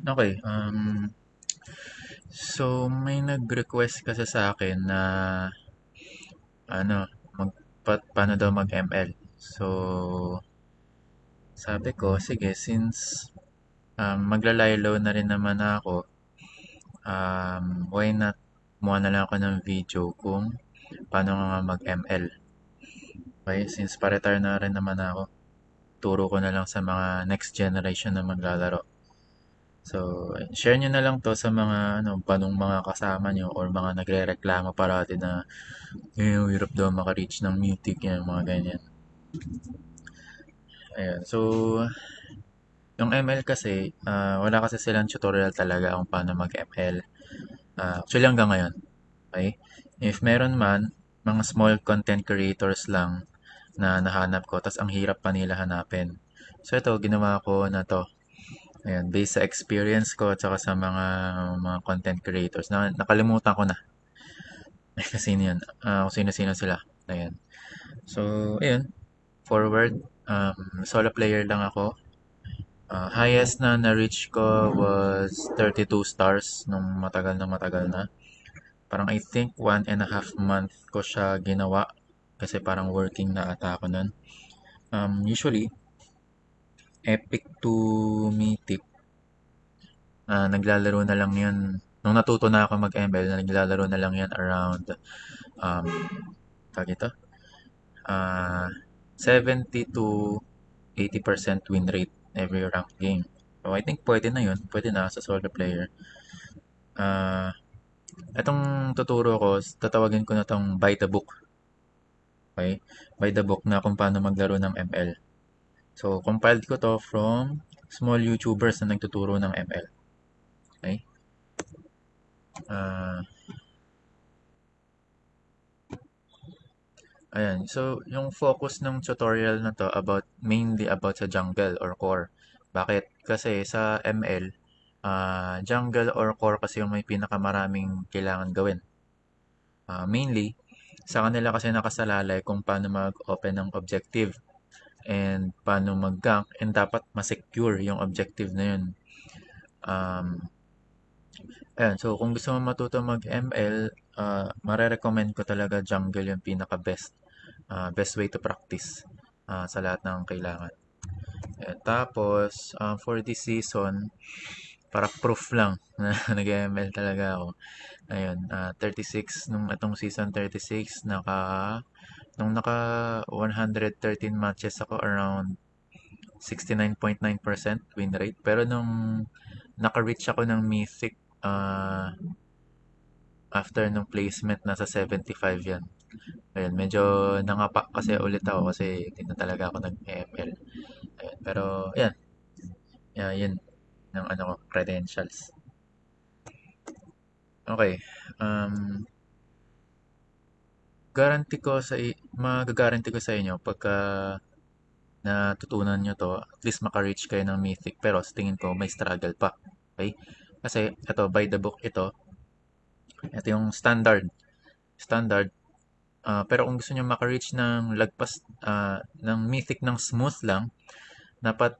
Okay, so may nag-request kasi sa akin na ano, paano daw mag-ML. So, sabi ko, sige, since magla-lie low na rin naman ako, why not kumuha na lang ako ng video kung paano nga mag-ML. Okay, since pa-retire na rin naman ako, turo ko na lang sa mga next generation na maglalaro. So, share nyo na lang to sa mga panong mga kasama nyo or mga nagre-reklamo parati na hirap daw maka-reach ng mythic yan, mga ganyan. Ayan. So, yung ML kasi, wala kasi silang tutorial talaga kung paano mag-ML. Actually hanggang ngayon. Okay? If meron man, mga small content creators lang na nahanap ko, tas ang hirap pa nila hanapin. So ito, ginawa ko na to. Ayan, based sa experience ko at saka sa mga content creators. Nakalimutan ko na. Kasi yun, kung sino-sino sila. Ayan. So, ayun. Forward. Solo player lang ako. Highest na na-reach ko was 32 stars nung matagal na. Parang I think 1.5 month ko siya ginawa kasi parang working na ata ako nun. Usually, epic to mythic, naglalaro na lang yan. Nung natuto na ako mag-ML, naglalaro na lang yan around, um, tag ito, ah, 70 to 80% win rate every rank game. So I think pwede na yun. Pwede na sa solo player. Ah, Itong tuturo ko, tatawagin ko na tong by the book. Okay? By the book na kung paano maglaro ng ML. So, compiled ko to from small YouTubers na nagtuturo ng ML. Okay? Ah, Ayan. So, yung focus ng tutorial na to mainly about sa jungle or core. Bakit? Kasi sa ML, jungle or core kasi yung may pinakamaraming kailangan gawin. Mainly, sa kanila kasi nakasalalay kung paano mag-open ng objective and paano mag-gank and dapat ma-secure yung objective na yun. Um, Ayan, so kung gusto mo matuto mag-ML, mare-recommend ko talaga jungle yung pinaka-best. Best way to practice sa lahat ng kailangan. Ayan, tapos, for this season, para proof lang na nag-ML talaga ako. Ayun, 36, nung itong season 36, nung naka 113 matches ako, around 69.9% win rate. Pero nung naka-reach ako ng Mythic, after nung placement, nasa 75 yan. Ayun, medyo nangapa kasi ulit ako kasi hindi na talaga ako nag-ML. Ayun, pero, yan. Yun, ng ano ko, credentials. Okay. Guarantee ko magagaranti ko sa inyo pagka natutunan nyo to, at least maka-reach kayo ng Mythic. Pero sa tingin ko, may struggle pa. Okay? Kasi, ito, by the book ito yung standard. Standard. Pero kung gusto nyo maka-reach ng lagpas, ng Mythic ng smooth lang, dapat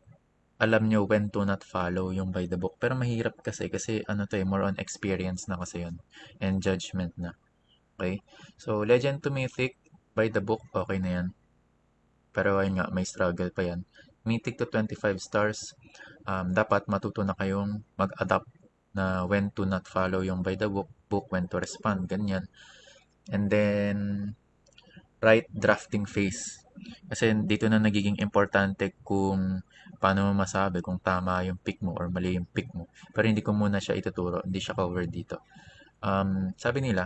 alam nyo when to not follow yung by the book. Pero mahirap kasi ano to more on experience na kasi yun. And judgment na. Okay? So, Legend to Mythic, by the book, okay na yan. Pero ayun nga, may struggle pa yan. Mythic to 25 stars, dapat matuto na kayong mag-adapt na when to not follow yung by the book, when to respond, ganyan. And then, right drafting phase. Kasi dito na nagiging importante kung paano mo masabi kung tama yung pick mo or mali yung pick mo. Pero hindi ko muna siya ituturo, hindi siya covered dito. Sabi nila,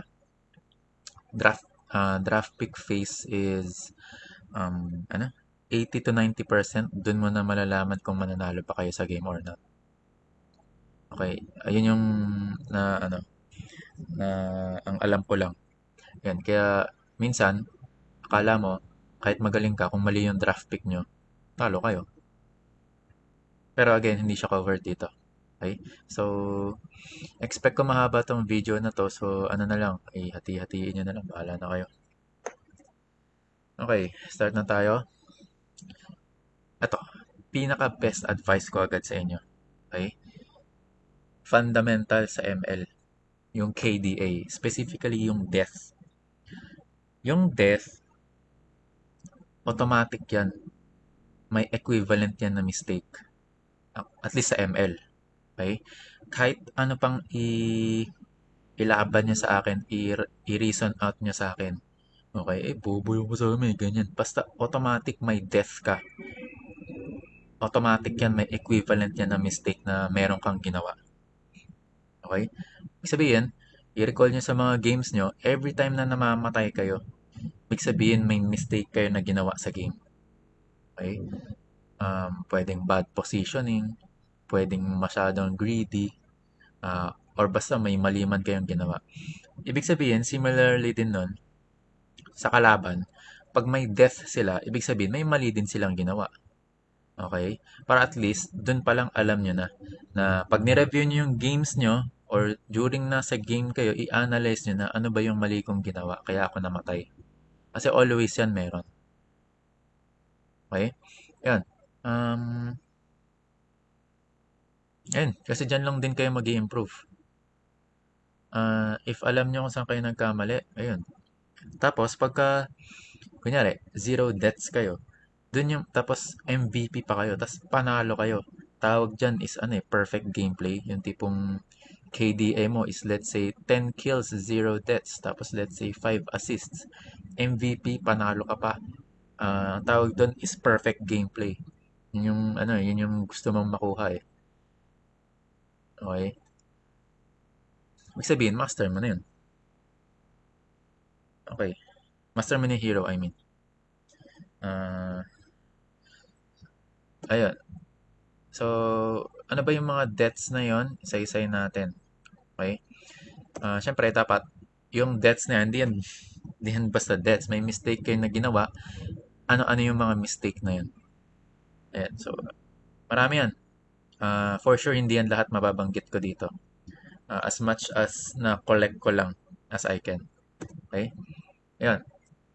draft pick phase is ano? 80 to 90%, dun mo na malalaman kung mananalo pa kayo sa game or not. Okay, ayun yung na ano na ang alam ko lang. Yan, kaya minsan akala mo kahit magaling ka kung mali yung draft pick nyo, talo kayo. Pero again, hindi siya covered dito. Okay? So, expect ko mahaba tong video na to. So, ano na lang, hati-hatiin nyo na lang. Bahala na kayo. Okay, start na tayo. Ito, pinaka best advice ko agad sa inyo. Okay? fundamental sa ML, yung KDA, specifically yung death. Yung death, automatic yan. May equivalent yan na mistake. At least sa ML. Okay? Kahit ano pang ilaban niya sa akin, i-reason out niya sa akin. Okay, bobo yung kasama, ganyan. Basta automatic may death ka. Automatic yan, may equivalent yan na mistake na meron kang ginawa. Okay? Ibig sabihin, i-recall nyo sa mga games nyo, every time na namamatay kayo, ibig sabihin may mistake kayo na ginawa sa game. Okay? Pwedeng bad positioning, pwedeng masyadong greedy, or basta may mali man kayong ginawa. Ibig sabihin, similarly din nun, sa kalaban, pag may death sila, ibig sabihin may mali din silang ginawa. Okay? Para at least, dun pa lang alam nyo na pag ni-review nyo yung games nyo, or during nasa game kayo, i-analyze nyo na ano ba yung mali kong ginawa, kaya ako namatay. Kasi always yan meron. Okay? Yan. Yan. Kasi dyan lang din kayo mag improve. If alam nyo kung saan kayo nagkamali, ayun. Tapos, kunyari, 0 deaths kayo, dun yung, tapos MVP pa kayo, tapos panalo kayo. Tawag dyan is, perfect gameplay. Yung tipong KDA mo is, let's say, 10 kills, 0 deaths, tapos let's say, 5 assists. MVP, panalo ka pa. Tawag dun is perfect gameplay. Yun yung gusto mong makuha eh. Okay? Ibig sabihin, master mo na yun. Okay. Master mo na yung hero, I mean. Ayun. So, ano ba yung mga deaths na yon? Isa-isay natin. Okay? Siyempre, dapat, yung deaths na yan, hindi yan basta deaths. May mistake kayo na ginawa. Ano-ano yung mga mistake na yun? Ayan. So, marami yan. For sure, hindi yan lahat mababanggit ko dito. As much as na-collect ko lang as I can. Okay? Ayan.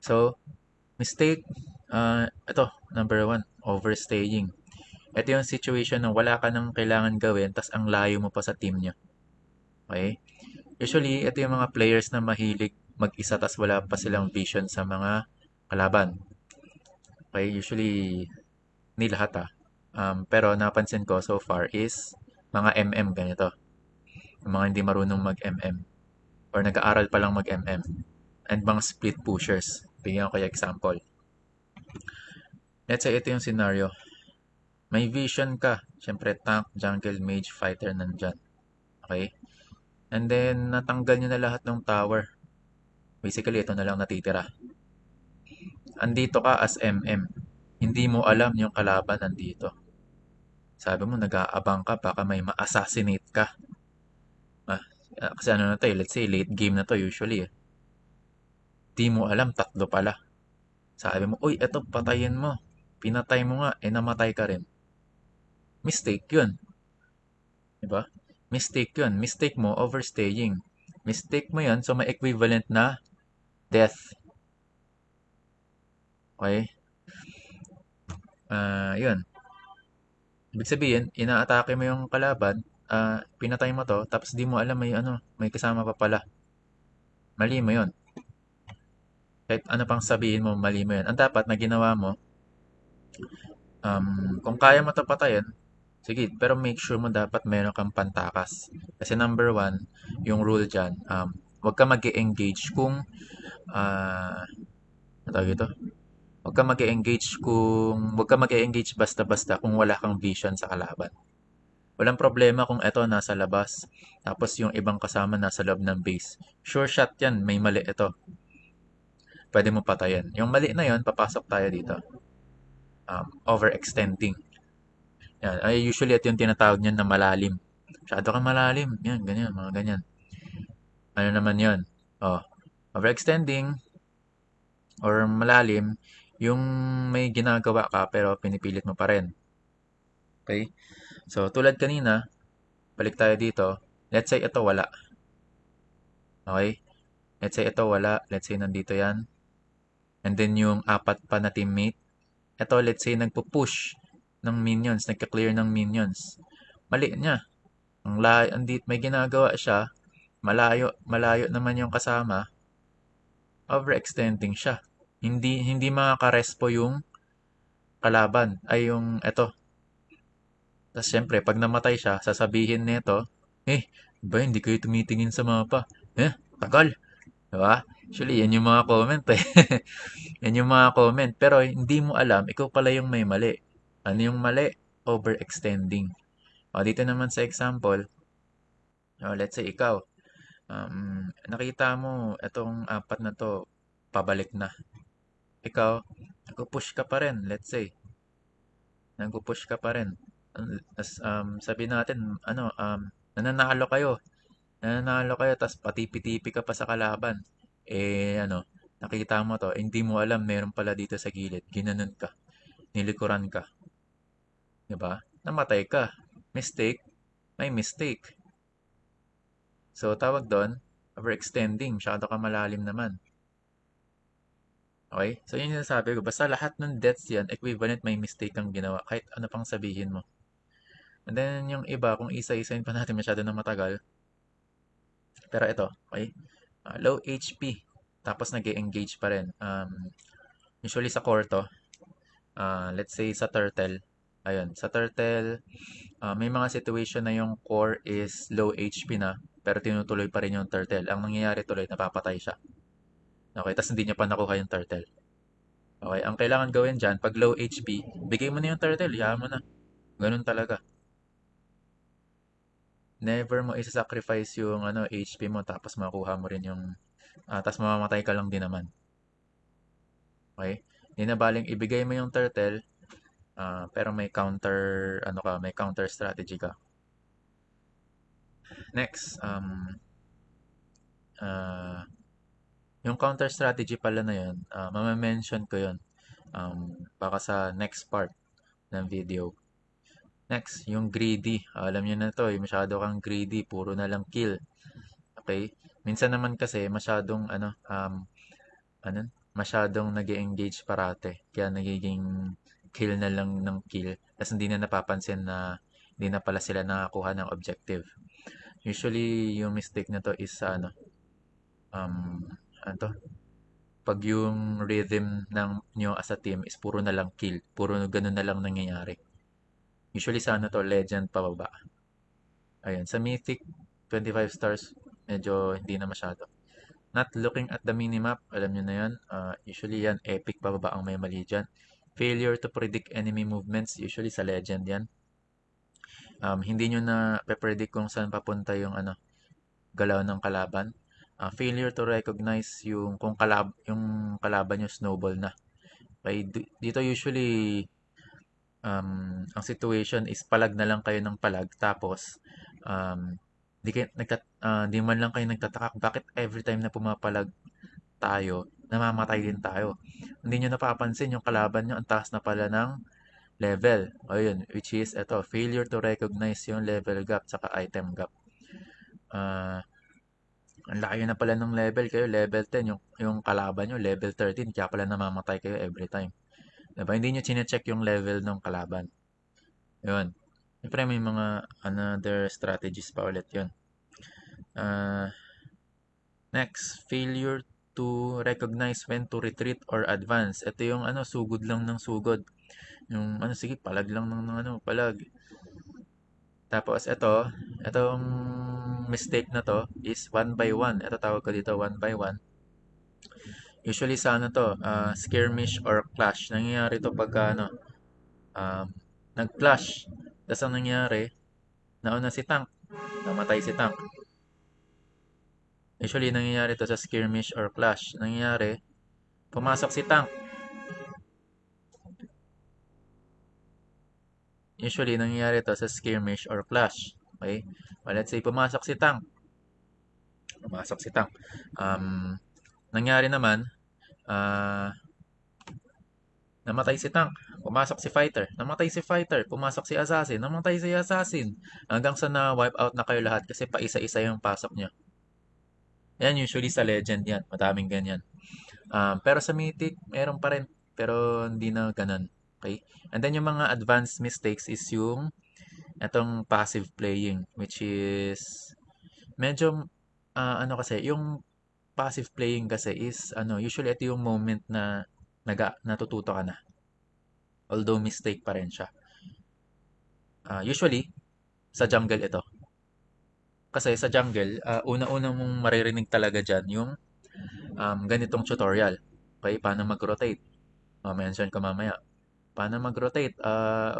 So, mistake, ito, number 1, overstaying. Ito yung situation na wala ka nang kailangan gawin, tas ang layo mo pa sa team nyo. Okay? Usually, ito yung mga players na mahilig mag-isa tas wala pa silang vision sa mga kalaban. Okay? Usually, hindi lahat pero napansin ko so far is mga MM ganito. Yung mga hindi marunong mag-MM or nag-aaral pa lang mag-MM and mga split pushers. Bigyan ko kayo example. Let's say ito yung scenario. May vision ka. Siyempre, tank, jungle, mage, fighter nandyan. Okay? And then, natanggal nyo na lahat ng tower. Basically, ito na lang natitira. Andito ka as MM. Hindi mo alam yung kalaban nandito. Sabi mo, nag-aabang ka, baka may ma-assassinate ka. Kasi ano na to let's say, late game na to usually eh. Di mo alam, 3 pala. Sabi mo, uy, eto, patayin mo. Pinatay mo nga, namatay ka rin. Mistake yun. Diba? Mistake yun. Mistake mo, overstaying. Mistake mo yun, so may equivalent na death. Okay? Yun. Ibig sabihin, inaatake mo yung kalaban, pinatay mo to, tapos di mo alam may kasama pa pala. Mali mo yun. Kahit ano pang sabihin mo, mali mo yun. Ang dapat na ginawa mo, kung kaya mo ito patayin, sige, pero make sure mo dapat meron kang pantakas. Kasi number 1, yung rule dyan, huwag ka mag-engage kung, ano tawag ito? Huwag ka mag-engage basta-basta kung wala kang vision sa kalaban. Walang problema kung eto nasa labas, tapos yung ibang kasama nasa loob ng base. Sure shot yan, may mali ito. Pwede mo patayin. Yung mali na yon, papasok tayo dito. Overextending. Yan. Usually ito yung tinatawag niyan na malalim. Masyado kang malalim. Yan, ganyan, mga ganyan. Ano naman yon? Overextending or malalim, yung may ginagawa ka pero pinipilit mo pa rin. Okay? So, tulad kanina, balik tayo dito. Let's say ito wala. Okay? Let's say ito wala. Let's say nandito yan. And then yung 4 pa na teammate. Ito, let's say nagpo-push ng minions, nagka-clear ng minions. Mali niya. May ginagawa siya, malayo, malayo naman yung kasama, overextending siya. Hindi makakarespo yung kalaban, ay yung eto. Tapos syempre, pag namatay siya, sasabihin nito, ba hindi kayo tumitingin sa mapa? Tagal. Diba? Actually, yan yung mga comment eh. Yan yung mga comment. Pero hindi mo alam, ikaw pala yung may mali. Ano yung mali? Overextending. O, dito naman sa example, let's say ikaw, nakita mo itong apat na to, pabalik na. Ikaw, nagpo-push ka pa rin, let's say. Nagpo-push ka pa rin. Sabi natin, nananalo kayo. Nananalo kayo, tas patipi-tipi ka pa sa kalaban. Nakita mo to, hindi mo alam, meron pala dito sa gilid. Ginanon ka, nilikuran ka. Diba? Namatay ka. Mistake, may mistake. So, tawag doon, overextending. Masyado ka malalim naman. Okay? So, yun yung sabi ko. Basta lahat ng deaths yan, equivalent may mistake kang ginawa. Kahit ano pang sabihin mo. And then, yung iba, kung isa-isain pa natin masyado na matagal. Pero ito, okay? Low HP. Tapos nag engage pa rin. Usually sa core to. Let's say sa turtle. Ayun, sa turtle, may mga situation na yung core is low HP na, pero tinutuloy pa rin yung turtle. Ang nangyayari tuloy, napapatay siya. Okay, tapos hindi niya pa nakuha yung turtle. Okay, ang kailangan gawin dyan, pag low HP, bigay mo na yung turtle, iyahan mo na. Ganun talaga. Never mo isa-sacrifice yung HP mo tapos makuha mo rin yung tapos mamamatay ka lang din naman. Okay? Hindi na baling ibigay mo yung turtle pero may counter strategy ka. Next, yung counter strategy pala na yun, mention ko yun baka sa next part ng video. Next, yung greedy. Alam niyo na to, masyado kang greedy, puro na lang kill. Okay? Minsan naman kasi ano, masyadong nag-engage parate. Kaya nagiging kill na lang ng kill. Tapos hindi na napapansin na hindi na pala sila nakakuha ng objective. Usually, yung mistake na to is ano to? Pag yung rhythm ng nyo as a team is puro na lang kill. Puro ganun na lang nangyayari. Usually sa to, legend pababa. Ayun, sa mythic, 25 stars, medyo hindi na masyado. Not looking at the minimap, alam nyo na yan. Usually yan, epic pababa ang may mali dyan. Failure to predict enemy movements, usually sa legend yan. Hindi nyo na pe-predict kung saan papunta yung galaw ng kalaban. Failure to recognize yung kalaban nyo snowball na. Okay, dito usually ang situation is palag na lang kayo ng palag tapos di man lang kayo nagtataka bakit every time na pumapalag tayo, namamatay din tayo. Hindi nyo napapansin yung kalaban nyo, ang taas na pala ng level. O yun, which is, ito, failure to recognize yung level gap saka item gap. Ang laki na pala ng level kayo, level 10, yung kalaban nyo, level 13, kaya pala namamatay kayo every time. Diba? Hindi nyo chinecheck yung level ng kalaban. Yun. Siyempre may mga another strategies pa ulit yun. Next, failure to recognize when to retreat or advance. Ito yung sugod lang ng sugod. Yung sige, palag lang ng palag. Tapos itong mistake na to is one by one. Ito tawag ko dito one by one. Usually sa skirmish or clash. Nangyayari to pagka nag-clash. Tapos ang nangyari, nauna si tank. Namatay si tank. Usually nangyayari to sa skirmish or clash. Nangyayari, pumasok si tank. Usually nangyayari to sa skirmish or clash. Okay? Well, let's say pumasok si tank. Nangyari naman, namatay si tank. Pumasok si fighter. Namatay si fighter. Pumasok si assassin. Namatay si assassin. Hanggang sa na-wipe out na kayo lahat kasi pa isa-isa yung pasok niya. Yan usually sa legend yan. Madaming ganyan. Pero sa mythic, meron pa rin. Pero hindi na ganun. Okay? And then yung mga advanced mistakes is yung Itong passive playing, which is medyo, ano kasi, yung passive playing kasi is, ano, usually ito yung moment na natututo ka na. Although mistake pa rin siya. Usually, sa jungle ito. Kasi sa jungle, una-una mong maririnig talaga dyan yung ganitong tutorial. Okay, paano mag-rotate? Ma-mention ko mamaya. Paano mag-rotate?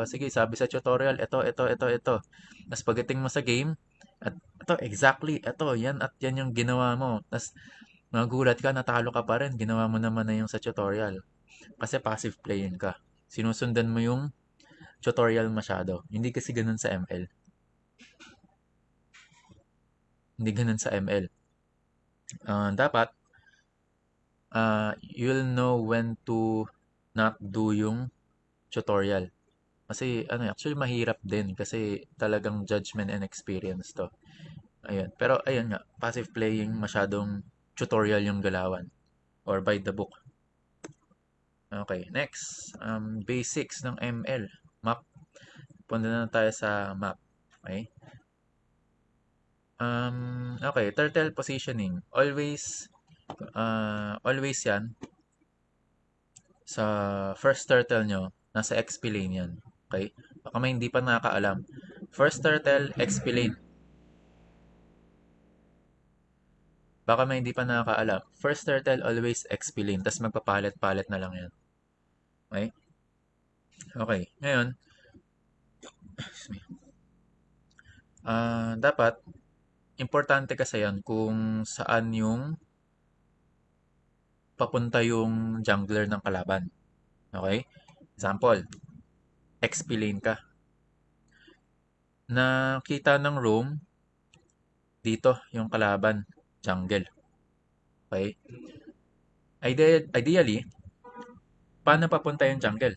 O sige, sabi sa tutorial, ito. Tapos pagdating mo sa game, at ito, exactly, ito, yan at yan yung ginawa mo. Tapos magulat ka, natalo ka pa rin. Ginawa mo naman na yung sa tutorial. Kasi passive playing ka. Sinusundan mo yung tutorial masyado. Hindi kasi ganun sa ML. Hindi ganun sa ML. Dapat, you'll know when to not do yung tutorial. Kasi ano, actually mahirap din kasi talagang judgment and experience to. Ayun. Pero ayun nga, passive playing masyadong tutorial yung galawan or by the book. Okay, next. Basics ng ML. Map. Punta na tayo sa map. Okay? Okay, turtle positioning. Always yan. Sa first turtle nyo, nasa XP lane yan. Okay? Baka may hindi pa nakakaalam. First turtle, XP lane. Baka may hindi pa nakakaalam. First turtle, always XP lane. Tapos magpapalit-palit na lang yan. Okay? Okay. Ngayon, excuse me. Dapat, importante kasi yan kung saan yung papunta yung jungler ng kalaban. Okay? Example, XP lane ka. Nakita ng roam, dito yung kalaban, jungle. Okay? Ideally, paano papunta yung jungle?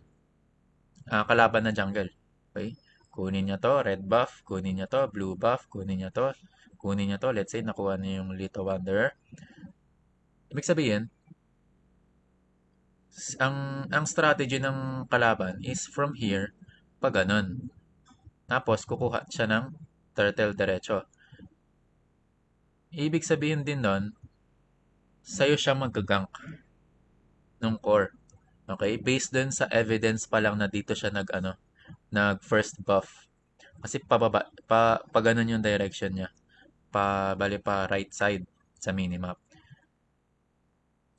Kalaban na jungle. Okay? Kunin niya to, red buff. Kunin niya to, blue buff. Kunin niya to. Kunin niya to. Let's say, nakuha niya yung Little Wanderer. Ibig sabihin, ang strategy ng kalaban is from here, pa ganun. Tapos, kukuha siya ng turtle diretso. Ibig sabihin din nun, sa'yo siya magagank ng core. Okay? Based dun sa evidence pa lang na dito siya nag first buff. Kasi pababa, pa ganun yung direction niya. Bali pa right side sa minimap.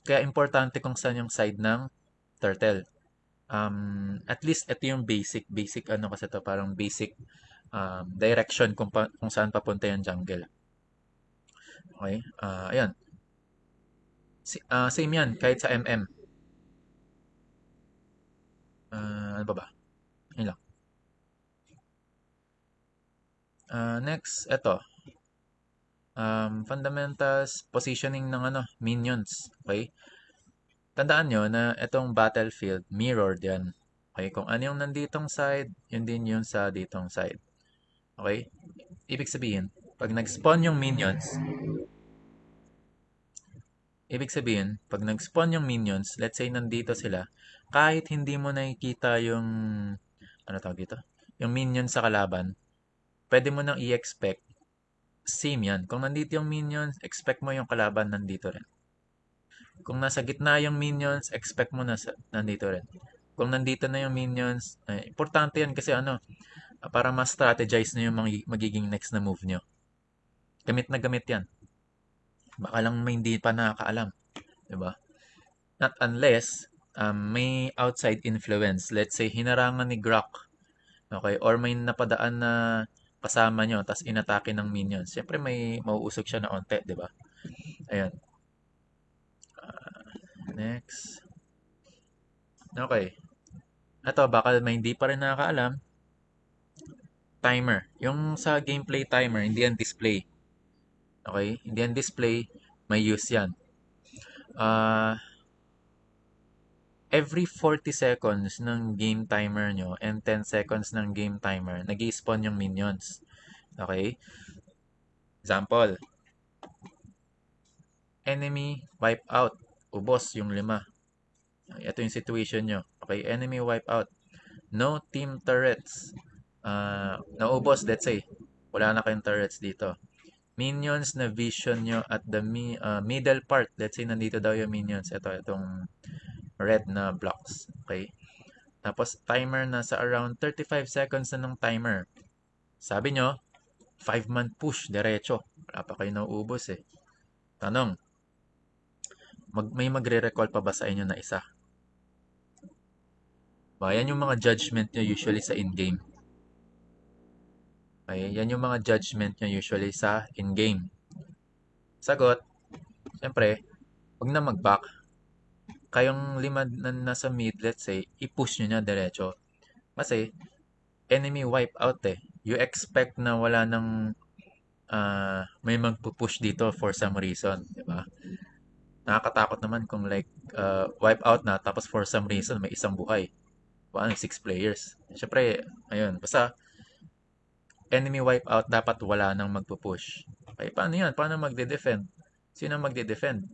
Kaya importante kung saan yung side ng turtle. At least ito yung basic ano kasi to parang basic direction kung saan papunta yung jungle. Okay? Ayan. Same yan kahit sa MM. Ano ba ba? Yun lang. Next, ito. Fundamentals, positioning ng minions. Okay? Tandaan nyo na itong battlefield, mirrored yan. Okay? Kung ano yung nanditong side, yun din yung sa ditong side. Okay? Ibig sabihin, pag nag-spawn yung minions, let's say nandito sila, kahit hindi mo nakikita yung, ano tawag dito? Yung minions sa kalaban, pwede mo nang i-expect, same yan. Kung nandito yung minions, expect mo yung kalaban nandito rin. Kung nasa gitna yung minions, expect mo nandito rin. Kung nandito na yung minions, importante yan kasi para ma-strategize na yung magiging next na move nyo. Gamit na gamit yan. Baka lang may hindi pa nakakaalam. Diba? Not unless may outside influence. Let's say, hinarangan ni Grok. Okay? Or may napadaan na kasama nyo, tapos inatake ng minions. Siyempre, may mauusog siya na onte, di ba? Ayan. Next. Okay. Ito, baka may hindi pa rin nakakaalam. Timer. Yung sa gameplay timer, hindi yan display. Okay? Hindi yan display. May use yan. Every 40 seconds ng game timer nyo and 10 seconds ng game timer, nag-i-spawn yung minions. Okay? Example, enemy wipe out. Ubos yung 5. Ito yung situation nyo. Okay? Enemy wipe out. No team turrets. Naubos, let's say. Wala na kayong turrets dito. Minions na vision nyo at the middle part. Let's say, nandito daw yung minions. Itong red na blocks. Okay? Tapos, timer na sa around 35 seconds na ng timer. Sabi nyo, 5-man push, diretso. Wala pa kayo nauubos eh. Tanong, may magre-recall pa ba sa inyo na isa? Yan yung mga judgment nyo usually sa in-game. Okay, yan yung mga judgment nyo usually sa in-game. Sagot, siyempre, huwag na mag-back. Kayong lima na nasa mid, let's say, i-push nyo na diretso. Kasi, enemy wipe out eh. You expect na wala nang may magpupush dito for some reason, di ba? Nakakatakot naman kung like wipe out na tapos for some reason may isang buhay. 6 players. Siyempre, ayun, basta enemy wipeout, dapat wala nang magpo-push. Okay, paano yan? Paano magde-defend? Sino magde-defend?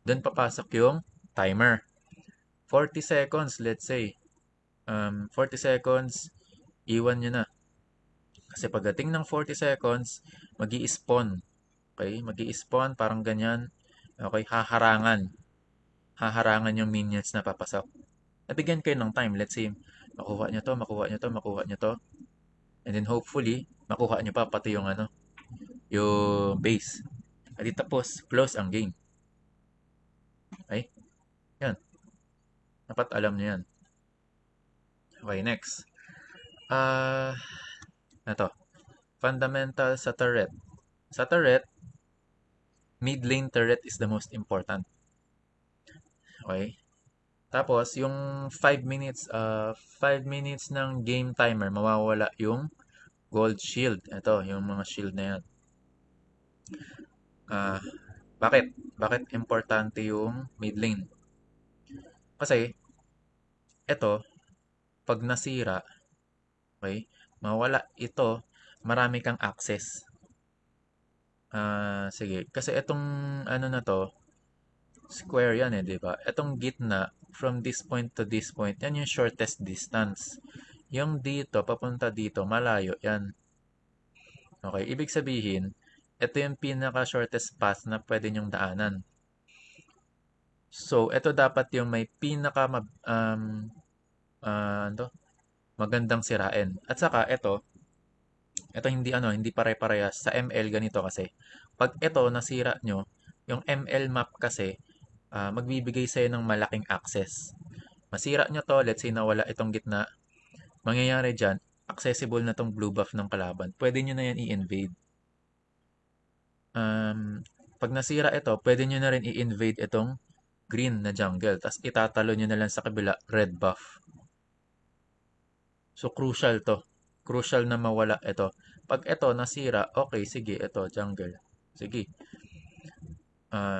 Doon papasok yung timer. 40 seconds, let's say. 40 seconds, iwan nyo na. Kasi pagdating ng 40 seconds, mag spawn. Okay, mag spawn parang ganyan. Okay, haharangan. Haharangan yung minions na papasok. Nabigyan kayo ng time. Let's say, makuha nyo to, makuha nyo to, makuha nyo to. And then hopefully, makuha nyo pa pati yung yung base. At tapos, close ang game. Okay? Yan. Dapat alam nyo yan. Okay, next. Ito. Fundamental sa turret. Sa turret, mid lane turret is the most important. Okay? Tapos, yung 5 minutes, 5 minutes ng game timer, mawawala yung gold shield. Ito, yung mga shield na yan. Bakit? Bakit importante yung mid lane? Kasi, ito, pag nasira, okay, mawala ito, marami kang access. Sige, kasi itong ano na to, square yan eh, di ba? Itong gitna, from this point to this point, yan yung shortest distance. Yung dito, papunta dito, malayo yan. Okay, ibig sabihin, ito yung pinaka-shortest path na pwede nyong daanan. So, ito dapat yung may ano, magandang sirain. At saka, ito hindi pare-parehas. Sa ML ganito kasi. Pag ito nasira nyo, yung ML map kasi, magbibigay sa'yo ng malaking access. Masira nyo to, let's say nawala itong gitna, mangyayari dyan, accessible na tong blue buff ng kalaban. Pwede nyo na yan i-invade. Pag nasira ito, pwede nyo na rin i-invade itong green na jungle. Tapos itatalo nyo na lang sa kabila, red buff. So, crucial to. Crucial na mawala ito. Pag ito nasira, okay, sige, ito, jungle. Sige.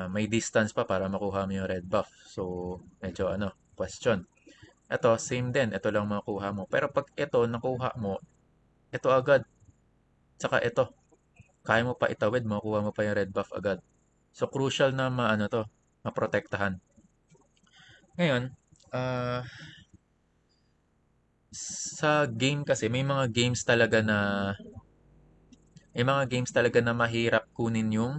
May distance pa para makuha mo yung red buff. So, medyo question. Ito, same din. Ito lang makuha mo. Pero pag ito nakuha mo, ito agad. Tsaka ito. Kaya mo pa itawid, makuha mo pa yung red buff agad. So, crucial na maprotektahan. Ngayon, sa game kasi, may mga games talaga na mahirap kunin yung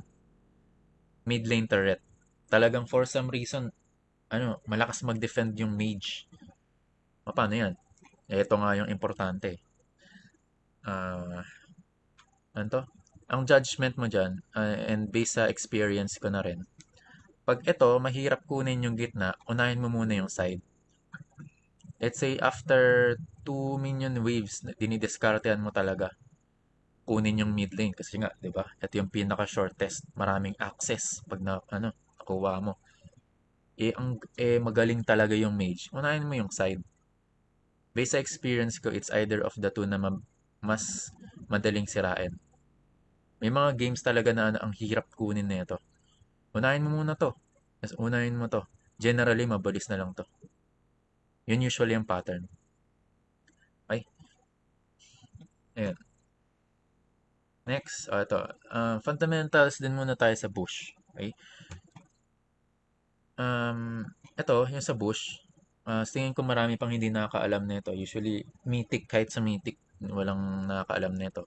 mid lane turret. Talagang for some reason, malakas mag-defend yung mage. Paano yan? Ito nga yung importante. Ano to? Ang judgment mo dyan, and based sa experience ko na rin, pag ito, mahirap kunin yung gitna, unahin mo muna yung side. Let's say, after 2 minion waves, dinidiskartehan mo talaga kunin yung mid lane. Kasi nga, di ba? Ito yung pinaka-shortest. Maraming access pag nakuha mo. Magaling talaga yung mage. Unahin mo yung side. Based sa experience ko, it's either of the two na mas madaling sirain. May mga games talaga na ang hirap kunin na ito. Unahin mo muna to. Mas unahin mo to. Generally, mabilis na lang to. Yun usually yung pattern. Okay? Ayan. Next, ito. Fundamentals din muna tayo sa bush. Okay? Ito, yung sa bush, tingin ko marami pang hindi nakakaalam na ito. Usually, mythic, kahit sa mythic. walang nakakaalam nito.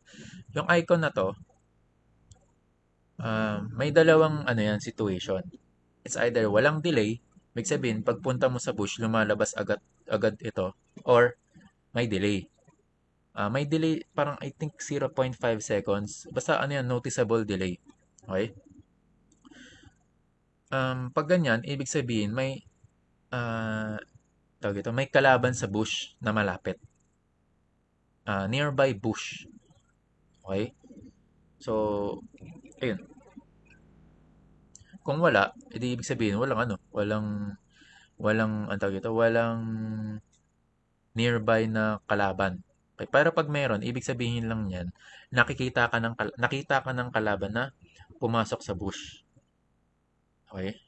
Yung icon na to, may dalawang ano yan, situation. It's either walang delay, ibig sabihin, pagpunta mo sa bush, lumalabas agad, agad ito, or may delay. May delay, parang I think 0.5 seconds. Basta ano yan, noticeable delay. Okay? Pag ganyan, ibig sabihin, tawag ito, may kalaban sa bush na malapit. Nearby bush. Okay? So, ayun. Kung wala, edi ibig sabihin, walang ano, walang, ang tawag ito, walang nearby na kalaban. Okay? Pero pag meron, ibig sabihin lang yan, nakita ka ng kalaban na pumasok sa bush. Okay?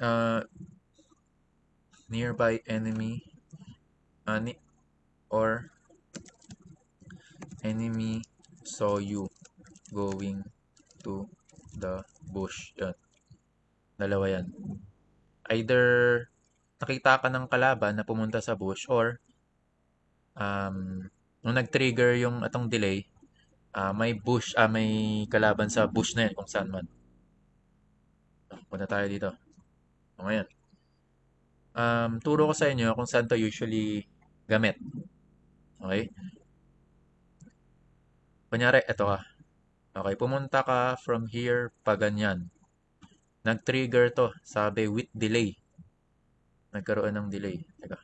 Uh, Nearby enemy or enemy saw you going to the bush. Yan. Dalawa yan. Either nakita ka ng kalaban na pumunta sa bush or nung nag-trigger yung atong delay, may kalaban sa bush na yan kung saan man. Punta tayo dito. O ngayon, turo ko sa inyo kung saan to usually gamit. Okay? Kunyari, eto ka. Okay, pumunta ka from here pa ganyan. Nag-trigger to, sabi with delay. Nagkaroon ng delay. Teka.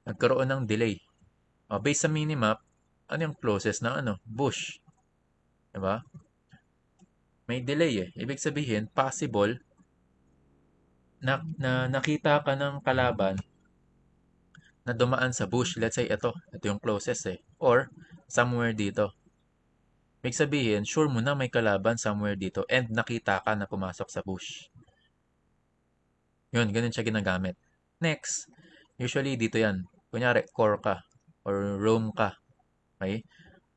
Nagkaroon ng delay. Based sa minimap, ano yung closest na ano? Bush. Diba? May delay eh. Ibig sabihin, possible na nakita ka ng kalaban na dumaan sa bush. Let's say ito yung closest eh. Or somewhere dito. Ibig sabihin, sure mo na may kalaban somewhere dito and nakita ka na pumasok sa bush. Yun, ganun siya ginagamit. Next, usually dito yan. Kunyari, core ka or roam ka. Okay?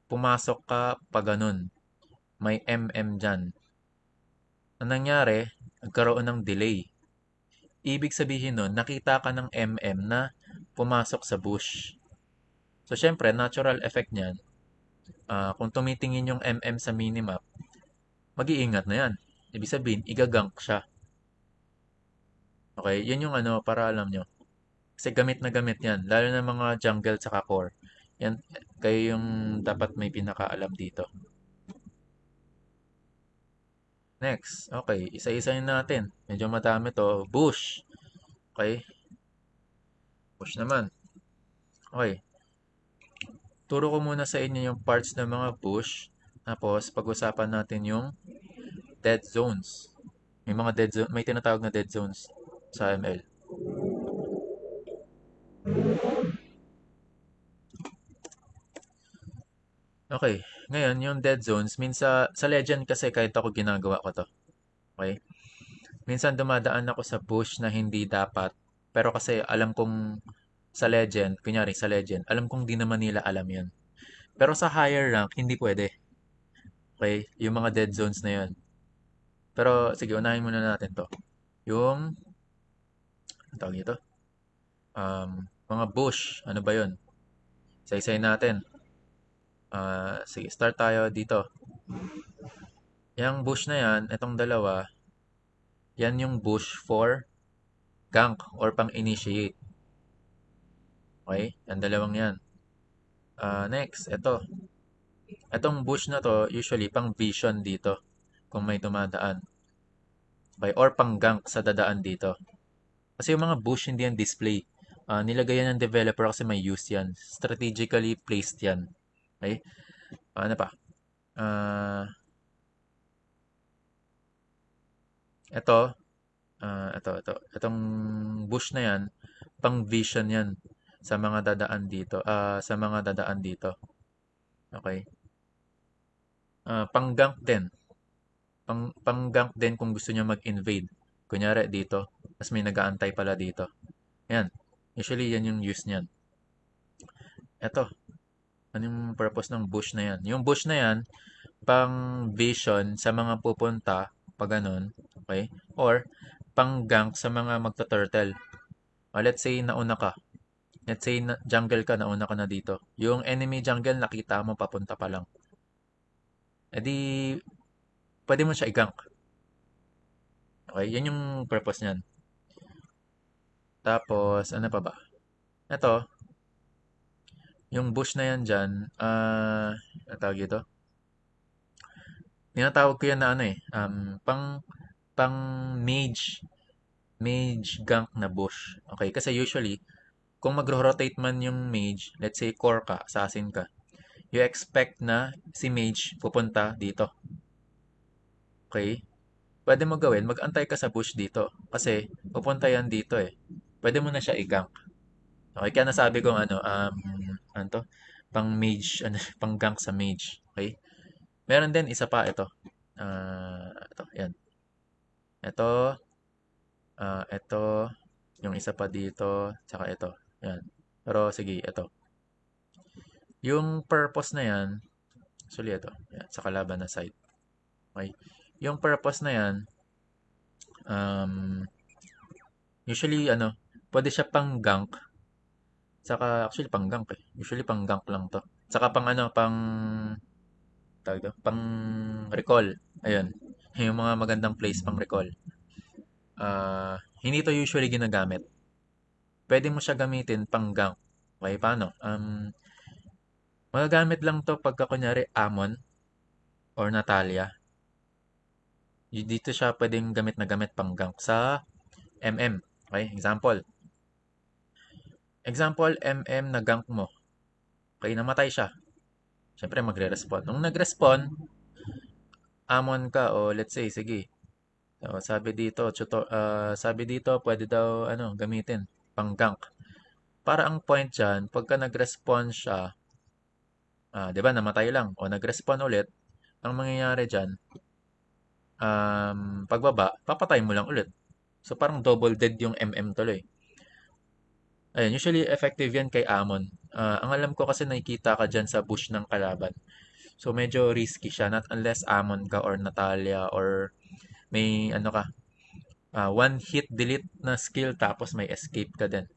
Pumasok ka pa ganun. May MM dyan. Ang nangyari, nagkaroon ng delay. Ibig sabihin nun, nakita ka ng MM na pumasok sa bush. So, syempre, natural effect niyan, kung tumitingin yung MM sa minimap, mag-iingat na yan. Ibig sabihin, igagank siya. Okay? Yun yung ano, para alam nyo. Kasi gamit na gamit yan. Lalo na mga jungle tsaka core. Yan, kayo yung dapat may pinakaalam dito. Next. Okay, isa-isayin natin. Medyo madami to. Bush. Okay. Bush naman. Okay. Turo ko muna sa inyo yung parts ng mga bush. Tapos, pag-usapan natin yung dead zones. May mga dead zone, may tinatawag na dead zones sa ML. Okay. Ngayon, yung dead zones, minsan sa legend kasi kahit ako ginagawa ko to. Okay? Minsan dumadaan ako sa bush na hindi dapat. Pero kasi alam kong sa legend, kunyari sa legend, alam kong di naman nila alam yan. Pero sa higher rank, hindi pwede. Okay? Yung mga dead zones na yun. Pero sige, unahin muna natin to. Yung, ang tawag ito? Mga bush. Ano ba yun? Isa-isay natin. Sige, start tayo dito. Yung bush na yan, itong dalawa, yan yung bush for gank or pang-initiate. Okay? Ang dalawang yan. Next, ito. Itong bush na to, usually pang vision dito. Kung may tumadaan. Okay? Or pang gank sa dadaan dito. Kasi yung mga bush hindi yan display. Nilagay yan ng developer kasi may use yan. Strategically placed yan. Okay? Ano pa? Ito. Ito. Itong bush na yan, pang vision yan sa mga dadaan dito. Sa mga dadaan dito. Okay? Pang gank din. Pang-gank din kung gusto niyo mag-invade. Kunyari dito, tapos may nag-aantay pala dito. Yan. Usually, yan yung use niyan. Eto, ano yung purpose ng bush na yan? Yung bush na yan, pang vision sa mga pupunta, pag ganun, okay? Or, pang-gank sa mga magta-turtle. Let's say nauna ka. Let's say jungle ka, nauna ka na dito. Yung enemy jungle nakita mo papunta pa lang. E di, pwede mo siya i-gank. Okay, yan yung purpose niyan. Tapos, ano pa ba? Ito, yung bush na yan dyan, ano tawag ito? Tinatawag ko yan na ano pang mage gank na bush. Okay, kasi usually, kung magro-rotate man yung mage, let's say core ka, assassin ka, you expect na si mage pupunta dito. Okay? Pwede mo gawin, mag-antay ka sa bush dito. Kasi, pupunta yan dito eh. Pwede mo na siya i-gank. Okay, kaya nasabi kong ano to? Pang mage, ano, pang gank sa mage. Okay? Meron din, isa pa, ito. Ito, yan. Ito, ito, yung isa pa dito, tsaka ito. Yan. Pero, sige, ito. Yung purpose na yan, actually ito, yan, sa kalaban na side. Okay? Yung purpose na yan, um, usually, ano, pwede siya pang gank. Saka, actually, pang gank eh. Usually, pang gank lang to. Saka pang ano, tawag to, pang recall. Ayun. Yung mga magandang place pang recall. Hindi to usually ginagamit. Pwede mo siya gamitin pang gank. Okay, paano? Magagamit lang to pagka kunyari Amon or Natalia. Dito siya pwedeng gamit na gamit pang gank sa MM. Okay, example. Example, MM na gank mo. Okay, namatay siya. Siyempre magre-respawn. Nung nag-respawn, Amon ka o let's say, sige. So, sabi dito pwede daw ano, gamitin pang gank. Para ang point diyan, pagka nag-respawn siya, 'di ba namatay lang o nag-respawn ulit, ang mangyayari diyan, pagbaba, papatay mo lang ulit. So parang double dead yung MM tuloy. Ayun, usually effective yan kay Amon. Ang alam ko kasi nakikita ka dyan sa bush ng kalaban. So medyo risky siya, not unless Amon ka or Natalia or may ano ka, one hit delete na skill tapos may escape ka din.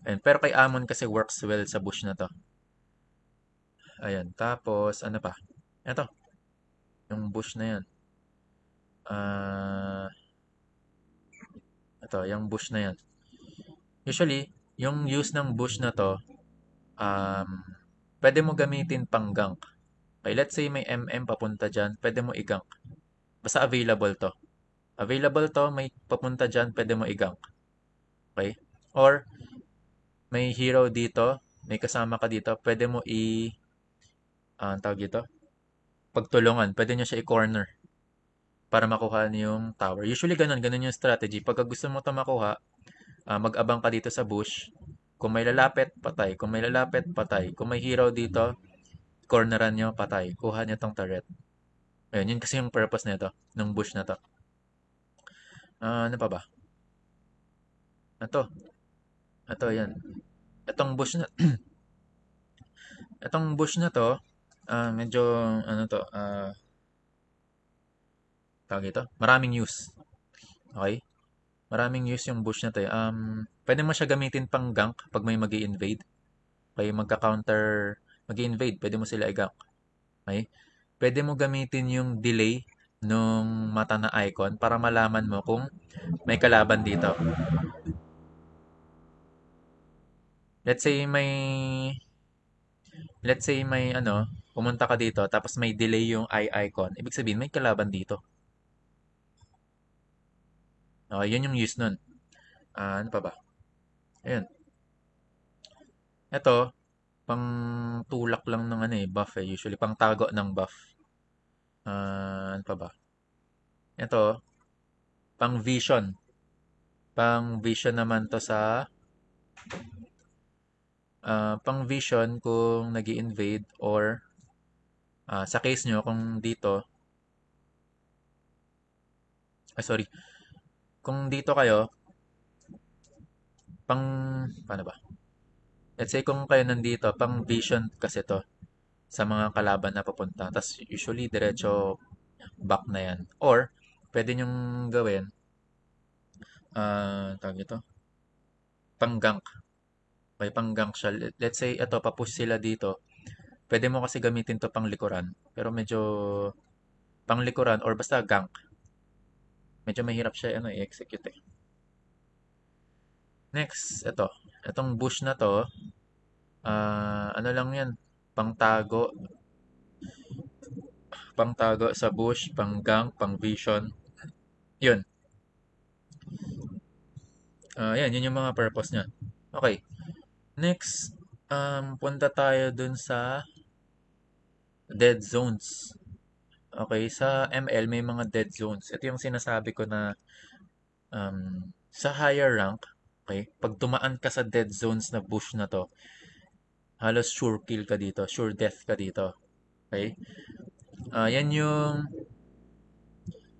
Ayun, pero kay Amon kasi works well sa bush na to. Ayan, tapos ano pa? Ito, yung bush na yan. Ah, ito, yung bush na yan. Usually, yung use ng bush na to, um, pwede mo gamitin pang gank. Okay, let's say may MM papunta dyan, pwede mo i-gank. Basta available to. Available to, may papunta dyan, pwede mo i-gank. Okay? Or, may hero dito, may kasama ka dito, pwede mo ang tawag dito, pagtulungan, pwede nyo siya i-corner para makuha niyo yung tower. Usually ganun yung strategy. Pagka gusto mo ito makuha, mag-abang ka dito sa bush. Kung may lalapit, patay. Kung may lalapit, patay. Kung may hero dito, corneran nyo, patay. Kuha nyo tong turret. Ayun, yun kasi yung purpose nito, ng bush na to. Ano pa ba? Ito. Ito, yan. Itong bush na, itong bush na to, medyo, ano to, tawag ito, maraming use. Okay? Maraming use yung bush na to. Pwede mo siya gamitin pang gank pag may mag invade. Okay, magka-counter, mag invade pwede mo sila i-gank. Okay? Pwede mo gamitin yung delay nung mata na icon para malaman mo kung may kalaban dito. Let's say ano, pumunta ka dito tapos may delay yung eye icon. Ibig sabihin may kalaban dito. Okay, yun yung use nun. Ano pa ba? Ayun. Ito, pang tulak lang ng ano buff eh. Usually pang tago ng buff. Ano pa ba? Ito, pang vision. Pang vision naman to sa pang vision kung nag invade or sa case nyo kung dito, sorry, kung dito kayo, pang, paano ba? Let's say kung kayo nandito, pang vision kasi to sa mga kalaban na papunta. Tapos usually diretso back na yan. Or, pwede nyong gawin, tawag ito, pang-gank. Okay, pang-gank siya. Let's say, ito, papush sila dito. Pwede mo kasi gamitin to pang likuran. Pero medyo pang likuran or basta gank. Medyo mahirap siya ano, i-execute eh. Next, ito. Itong bush na to, ano lang yan, pangtago, pangtago sa bush, pang-gank, pang-vision. Yun. Yan, yun yung mga purpose niya. Okay. Next, punta tayo dun sa dead zones. Okay, sa ML may mga dead zones. Ito yung sinasabi ko na sa higher rank, okay, pag dumaan ka sa dead zones na bush na to, halos sure kill ka dito, sure death ka dito. Okay? Yan yung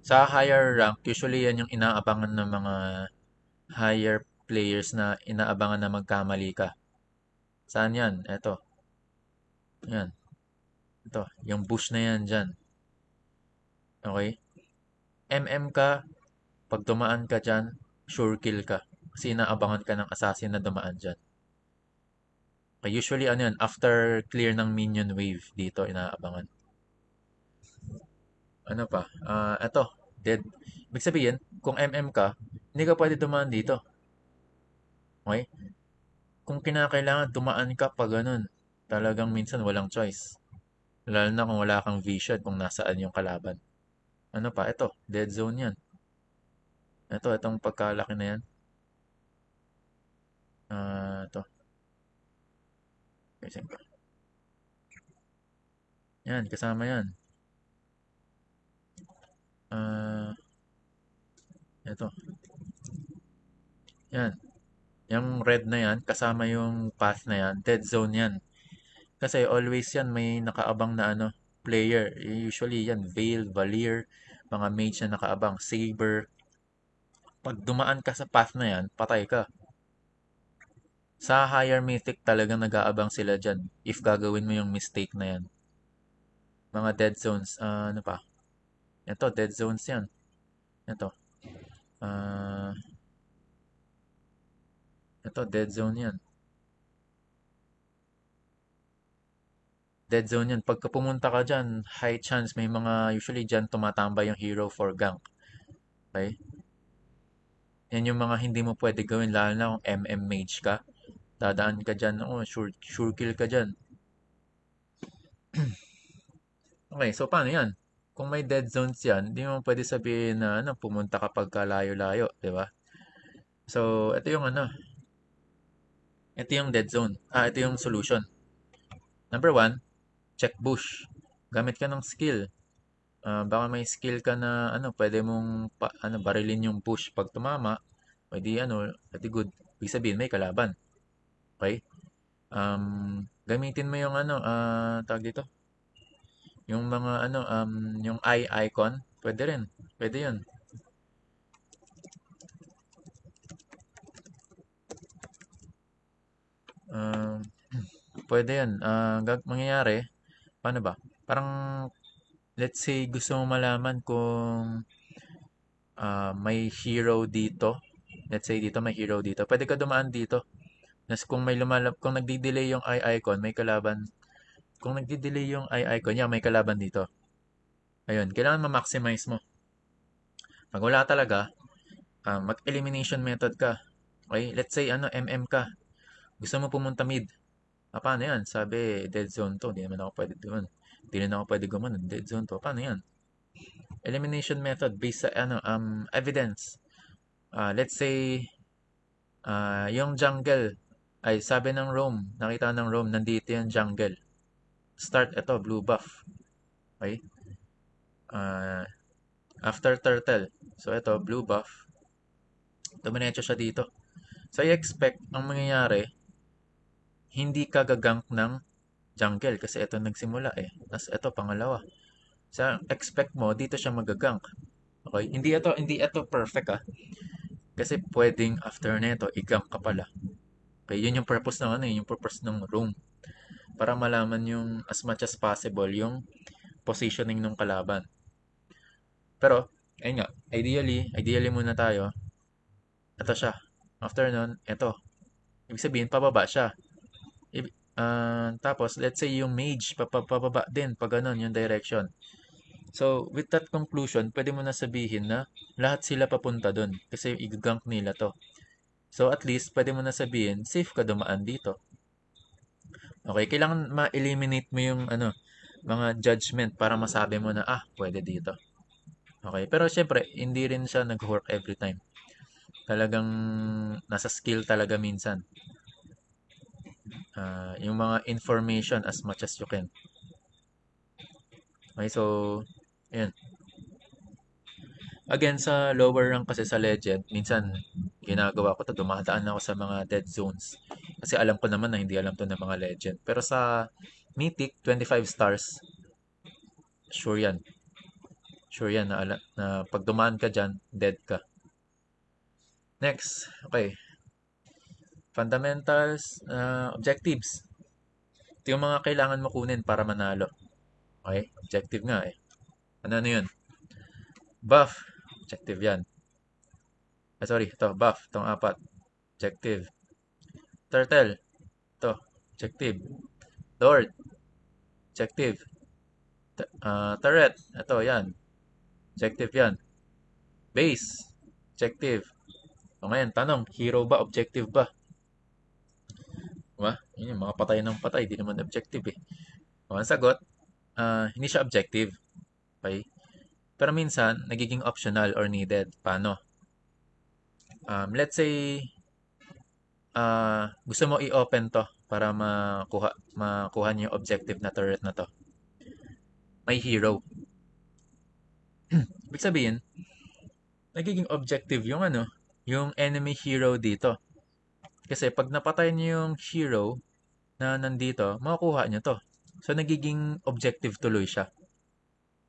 sa higher rank, usually yan yung inaabangan ng mga higher players na inaabangan na magkamali ka. Saan yan? Ito. Yan. Ito. Yung bush na yan dyan. Okay? MM ka, pag dumaan ka dyan, sure kill ka. Kasi inaabangan ka ng assassin na dumaan dyan. Okay, usually ano yan, after clear ng minion wave dito inaabangan. Ano pa? Ito, dead. Ibig sabihin, kung MM ka, hindi ka pwede dumaan dito. Okay? Kung kinakailangan dumaan ka pa ganun, talagang minsan walang choice. Lalo na kung wala kang vision kung nasaan yung kalaban. Ano pa? Ito, dead zone yan. Itong pagkalaki na yan. Ito. Kasi ko. Yan, kasama yan. Ito. Yan. Yung red na yan, kasama yung path na yan, dead zone yan. Kasi always yan may nakaabang na ano, player. Usually yan, Veil, Valier, mga mage na nakaabang, Saber. Pag dumaan ka sa path na yan, patay ka. Sa higher mythic talagang nag-aabang sila dyan if gagawin mo yung mistake na yan. Mga dead zones, ano pa? Ito, dead zones yan. Ito. Ah, ito, dead zone yan. Dead zone yan. Pagka pumunta ka dyan, high chance may mga, usually dyan tumatambay yung hero for gank. Okay? Yan yung mga hindi mo pwede gawin, lalo na kung MM mage ka. Dadaan ka dyan, oh, sure kill ka dyan. Okay, so paano yan? Kung may dead zones yan, hindi mo pwede sabihin na ano, pumunta ka pagka layo-layo, di ba? So, ito yung dead zone. Ito yung solution. Number one, check bush. Gamit ka ng skill. Baka may skill ka na ano, pwede mong barilin yung bush pag tumama. Pwede pwede good. Ibig sabihin may kalaban. Okay? Gamitin mo yung tawag dito. Yung mga yung eye icon, pwede rin. Pwede 'yun. Um, pwede 'yun. Mangyayari, paano ba? Parang let's say gusto mo malaman kung may hero dito. Let's say dito may hero dito. Pwede ka dumaan dito. Kung nagdi-delay yung eye icon, may kalaban. Kung nagdi-delay yung eye icon, yeah, may kalaban dito. Ayun, kailangan ma-maximize mo. Pag wala talaga, mag-elimination method ka. Okay, let's say MM ka. Gusto mo pumunta mid. Paano yan? Sabi, dead zone to. Hindi naman ako pwede doon. Hindi rin ako pwede gumanon. Dead zone to. Paano yan? Elimination method based sa evidence. Let's say, yung jungle. Ay, sabi ng Rome. Nakita ng Rome, nandito yung jungle. Start, ito, blue buff. Okay? Uh, after turtle. So, ito, blue buff. Dumiretso siya dito. So, I expect, ang mangyayari, hindi ka gagank ng jungle kasi ito nagsimula eh. Tapos ito pangalawa. Sa expect mo dito siya magagank. Okay? Hindi ito perfect ah. Kasi pwedeng after nito i-gank ka pala. Okay, yun yung purpose ng yung purpose ng room para malaman yung as much as possible yung positioning ng kalaban. Pero ayun nga, ideally muna tayo ito siya. After nun, ito. Ibig sabihin, pababa siya. Tapos, let's say yung mage, pababa din, pag ganun, yung direction. So, with that conclusion, pwede mo na sabihin na lahat sila papunta dun kasi i-gank nila to. So, at least, pwede mo na sabihin, safe ka dumaan dito. Okay, kailangan ma-eliminate mo yung mga judgment para masabi mo na, pwede dito. Okay, pero syempre, hindi rin siya nag-work every time. Talagang nasa skill talaga minsan. Yung mga information as much as you can. Okay, so, ayan. Again, sa lower rank kasi sa Legend, minsan ginagawa ko to, dumadaan ako sa mga dead zones. Kasi alam ko naman na hindi alam to ng mga Legend. Pero sa Mythic, 25 stars, sure yan. Sure yan na pag dumaan ka dyan, dead ka. Next, okay. Fundamentals, objectives. Ito yung mga kailangan mo kunin para manalo. Okay? Objective nga eh. Ano yun? Buff. Objective yan. Sorry, ito, buff. Itong apat. Objective. Turtle. Ito, objective. Lord. Objective. Turret. Ito, yan. Objective yan. Base. Objective. O ngayon, tanong, hero ba? Objective ba? Diba? Yun yung mga patay ng patay. Di naman objective eh. O, ang sagot, hindi siya objective. Okay? Pero minsan, nagiging optional or needed. Paano? Let's say, gusto mo i-open to para makuha niyo yung objective na turret na to. May hero. Ibig sabihin, nagiging objective yung yung enemy hero dito. Kasi pag napatay niyo yung hero na nandito, makukuha niyo to. So, nagiging objective tuloy siya.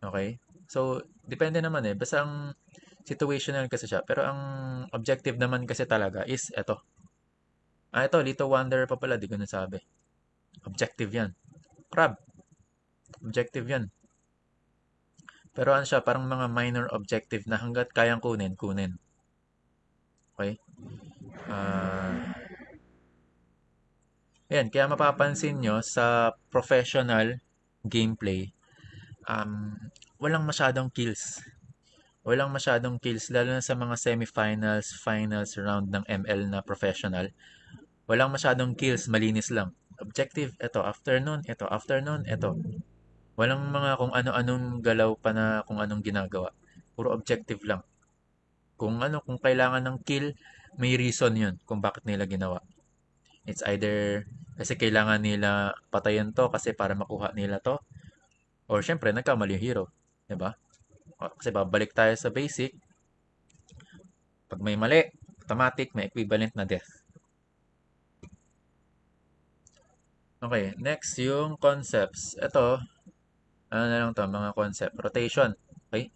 Okay? So, depende naman eh. Basta ang situational kasi siya. Pero ang objective naman kasi talaga is eto. Ito, Little Wanderer pa pala. Di ko nasabi. Objective yan. Crab. Objective yan. Pero ano siya, parang mga minor objective na hanggat kayang kunin, kunin. Okay? Ayan, kaya mapapansin nyo sa professional gameplay, um, walang masyadong kills. Walang masyadong kills, lalo na sa mga semifinals, finals round ng ML na professional. Walang masyadong kills, malinis lang. Objective, ito, afternoon, ito. Walang mga kung ano-anong galaw pa na kung anong ginagawa. Puro objective lang. Kung kailangan ng kill, may reason yun kung bakit nila ginawa. It's either kasi kailangan nila patayan to kasi para makuha nila to. Or syempre, nagkamali yung hero. Diba? Kasi babalik tayo sa basic. Pag may mali, automatic, may equivalent na death. Okay, next yung concepts. Ito, ano na lang to, mga concept. Rotation. Okay?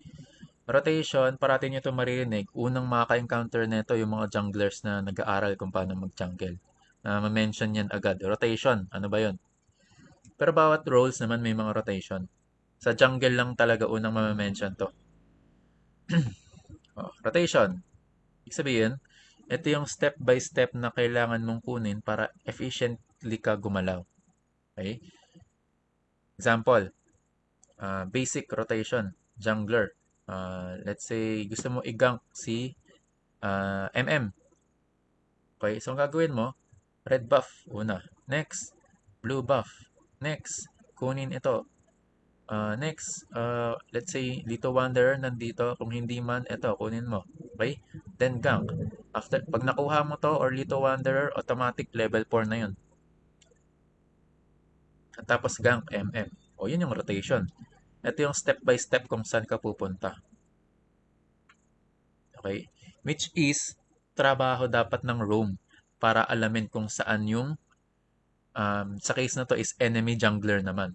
Rotation, parati nyo ito maririnig. Unang makaka-encounter nito yung mga junglers na nag-aaral kung paano mag-jungle. Ma-mention yan agad. Rotation, ano ba yun? Pero bawat roles naman may mga rotation. Sa jungle lang talaga unang ma-mention to. Rotation. Ibig sabihin, ito yung step by step na kailangan mong kunin para efficiently ka gumalaw. Okay? Example, basic rotation, jungler. Let's say, gusto mo i-gank si MM. Okay, so ang gagawin mo, red buff, una. Next, blue buff. Next, kunin ito. Next, let's say, Little Wanderer nandito. Kung hindi man, ito, kunin mo. Okay? Then gank. Pag nakuha mo to or Little Wanderer, automatic level 4 na yun. At tapos gank, MM. O, yun yung rotation. Ito yung step by step kung saan ka pupunta. Okay? Which is, trabaho dapat ng roam para alamin kung saan yung, sa case na to is enemy jungler naman.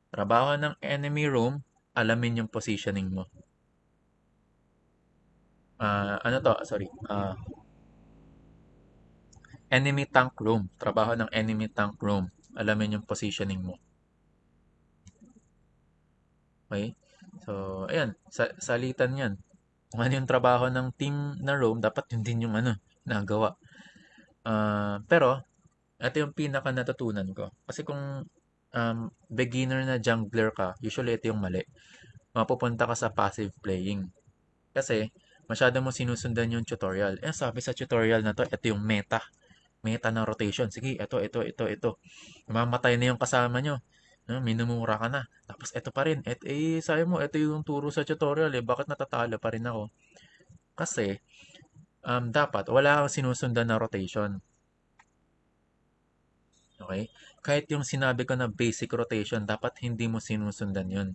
Trabaho ng enemy roam, alamin yung positioning mo. Ano to? Sorry. Enemy tank roam. Trabaho ng enemy tank roam. Alamin yung positioning mo. Okay? So, ayan. Salitan yan. Kung ano yung trabaho ng team na roam, dapat yun din yung nagawa. Pero, ito yung pinaka natutunan ko. Kasi kung beginner na jungler ka, usually ito yung mali. Mapupunta ka sa passive playing. Kasi, masyado mo sinusundan yung tutorial. Sabi sa tutorial na to, ito yung meta. Meta na rotation. Sige, ito. Mamatay na yung kasama nyo. Minumura ka na. Tapos ito pa rin. Sabi mo, ito yung turo sa tutorial eh. Bakit natatalo pa rin ako? Kasi, dapat wala kang sinusundan na rotation. Okay? Kahit yung sinabi ko na basic rotation, dapat hindi mo sinusundan yun.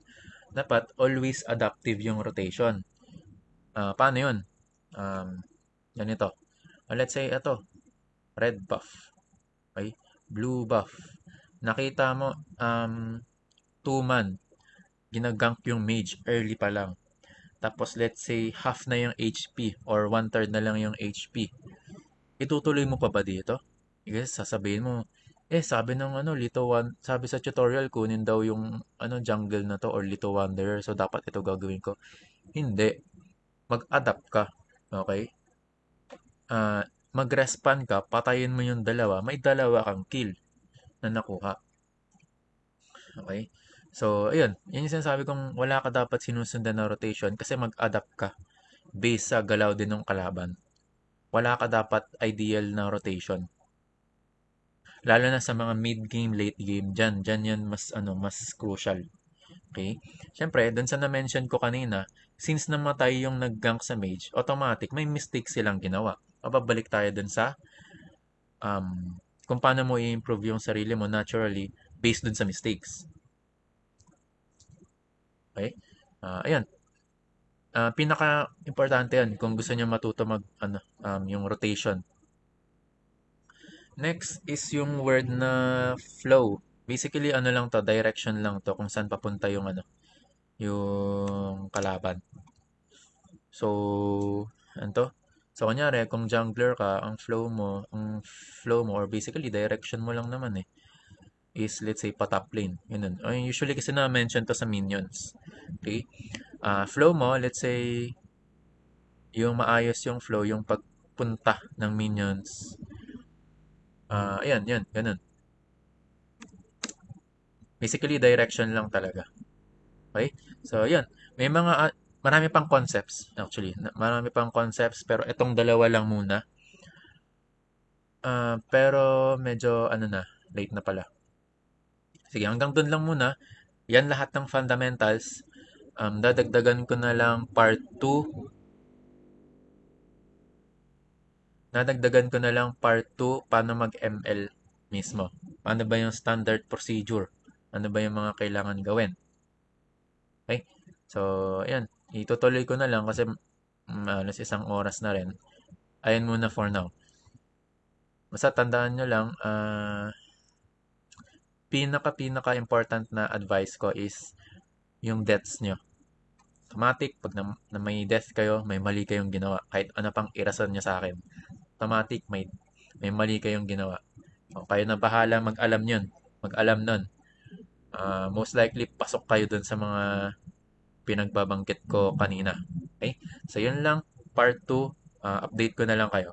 Dapat always adaptive yung rotation. Paano yun? Um, Ganito. Let's say ito, red buff. Okay? Blue buff. Nakita mo, 2-man, ginagank yung mage early pa lang. Tapos let's say half na yung HP or 1/3 na lang yung HP. Itutuloy mo pa ba dito? Yes, sasabihin mo, sabi ng sabi sa tutorial kunin daw yung jungle na to or Lito Wanderer, so dapat ito gagawin ko. Hindi, mag-adapt ka. Okay? Mag-respawn ka, patayin mo yung dalawa, may dalawa kang kill na nakuha. Okay? So, ayun. Yun yung sinasabi kong wala ka dapat sinusundan na rotation kasi mag-adapt ka based sa galaw din ng kalaban. Wala ka dapat ideal na rotation. Lalo na sa mga mid-game, late game, dyan yan mas crucial. Okay? Siyempre, dun sa na-mention ko kanina, since namatay yung nag-gank sa mage, automatic, may mistake silang ginawa. Mababalik tayo dun sa kung paano mo i-improve yung sarili mo naturally based dun sa mistakes. Okay? Ayun. Pinaka-importante yan kung gusto niyo matuto yung rotation. Next is yung word na flow. Basically, lang to, direction lang to kung saan papunta yung kalaban. So, ano to? So, kunyari, kung jungler ka, ang flow mo, or basically, direction mo lang naman is, let's say, pa-top lane. Yun. Usually kasi na-mention to sa minions. Okay? Flow mo, let's say, yung maayos yung flow, yung pagpunta ng minions. Ayan, yan, ganun. Basically, direction lang talaga. Okay? So, yan. Marami pang concepts, actually. Marami pang concepts, pero itong dalawa lang muna. Pero medyo, late na pala. Sige, hanggang dun lang muna. Yan lahat ng fundamentals. Dadagdagan ko na lang part 2, paano mag-ML mismo. Paano ba yung standard procedure? Ano ba yung mga kailangan gawin? Okay? So, ayan. Itutuloy ko na lang kasi alas 1 oras na rin. Ayan muna for now. Basta tandaan nyo lang, pinaka-important na advice ko is yung deaths nyo. Automatic, pag na may death kayo, may mali kayong ginawa. Kahit ano pang irason nyo sa akin. Automatic, may mali kayong ginawa. O, kayo na bahala mag-alam yun. Mag-alam nun. Most likely, pasok kayo dun sa mga pinagbabanggit ko kanina. Okay? So, yun lang. Part 2. Update ko na lang kayo.